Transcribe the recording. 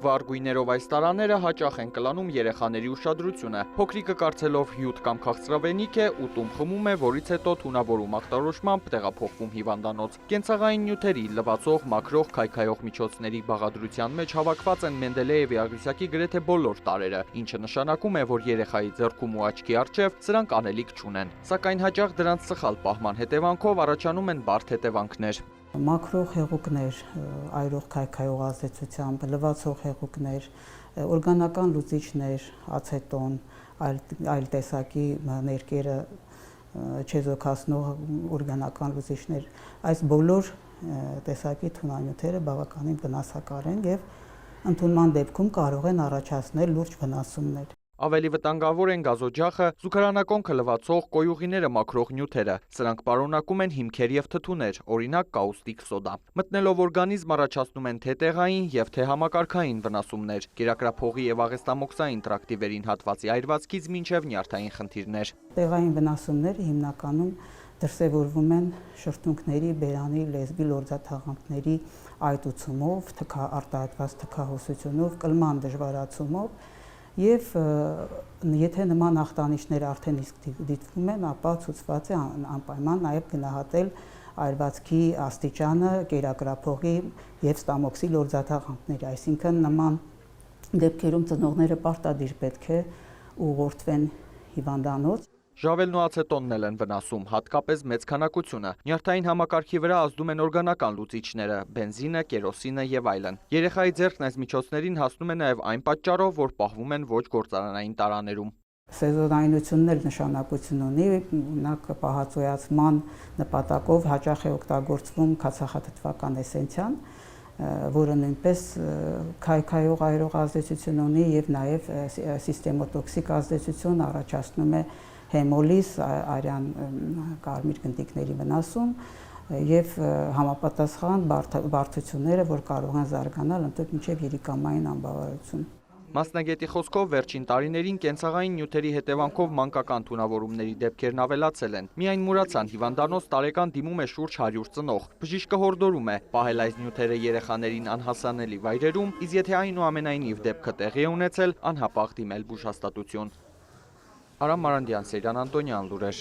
Վառ գույներով այս տարաները հաճախ են կլանում երեխաների ուշադրությունը։ Փոքրիկը կարծելով հյութ կամ քաղցրավենիք է, ուտում խմում է, որից հետո թունավորում ախտորոշմամբ տեղափոխվում հիվանդանոց։ Կենցաղային նյութերի, լվացող, մաքրող, քայքայող միջոցների բաղադրության մեջ հավաքված են Մենդելեևի աղյուսակի գրեթե բոլոր տարրերը, ինչը նշանակում է, որ երեխայի ձեռքում ու աչքի առջև սրանք անելիք չունեն։ Սակայն հաճախ դրանց սխալ պահման հետևանքով առաջանում են բարդ հետևանքներ։ Մաքրող հեղուկներ, այրող քայքայող ազդեցությամբ, լվացող հեղուկներ, օրգանական լուծիչներ, ացետոն, այլ տեսակի ներկերը չեզոքացնող օրգանական լուծիչներ, այս բոլոր տեսակի թունանյութերը բավականին վնասակար են եւ ընդունման դեպքում կարող են առաջացնել լուրջ վնասումներ։ Ավելի վտանգավոր են գազօջախը, զուգարանակոնքը լվացող, կոյուղիները մաքրող նյութերը։ Սրանք պարունակում են հիմքեր եւ թթուներ, օրինակ կաուստիկ սոդա։ Մտնելով օրգանիզմ առաջացնում են թե տեղային եւ թե համակարգային վնասումներ, կերակրափողի եւ աղեստամոքսային տրակտի վերին հատվածի այրվածքից մինչեւ նյարդային խնդիրներ։ Տեղային վնասումները հիմնականում դրսևորվում են շրթունքների, բերանի, լեզվի, լորձաթաղանթների այտուցումով, արտահայտված թքահոսությունով, կլման դժվարացումով եւ եթե նման ախտանիշներ արդեն իսկ դիտվում են, ապա ցուցված է անպայման նաեւ գնահատել այրվածքի աստիճանը կերակրափողի եւ ստամոքսի լորձաթաղանթների, այսինքն նման դեպքերում ծնողները պարտադիր պետք է ուղղորդվեն հիվանդանոց։ Ժավելն ու ացետոնն էլ են վնասում, հատկապես մեծ քանակությունը։ Նյարդային համակարգի վրա ազդում են օրգանական լուծիչները, բենզինը, կերոսինը եւ այլն։ Երեխայի ձեռքն այս միջոցներին հասնում է նաեւ այն պատճառով, որ պահվում են ոչ գործարանային տարաներում։ Սեզոնայնությունն էլ նշանակություն ունի, օրինակ պահածոյացման նպատակով հաճախ է օգտագործվում քացախաթթվական էսենցիան, որը նույնպես քայքայող այրող ազդեցություն ունի եւ նաեւ սիստեմոտոքսիկ ազդեցություն առաջացնում է հեմոլիզ, արյան կարմիր գնդիկների վնասում եւ համապատասխան բարդությունները, որ կարող են զարգանալ ընդհանուր մինչեւ երիկամային անբավարարություն։ Մասնագետի խոսքով վերջին տարիներին կենցաղային նյութերի հետևանքով մանկական թունավորումների դեպքերն ավելացել են։ Միայն Մուրացան հիվանդանոց տարեկան դիմում է շուրջ 100 ծնող։ Բժիշկը հորդորում է պահել այս նյութերը երեխաներին անհասանելի վայրերում, իսկ եթե այնուամենայնիվ դեպքը տեղի է ունեցել, անհապաղ դիմել բուժհաստատություն։ Արամ Մարանդյան, Սեյրան Անտոնյան, լուրեր։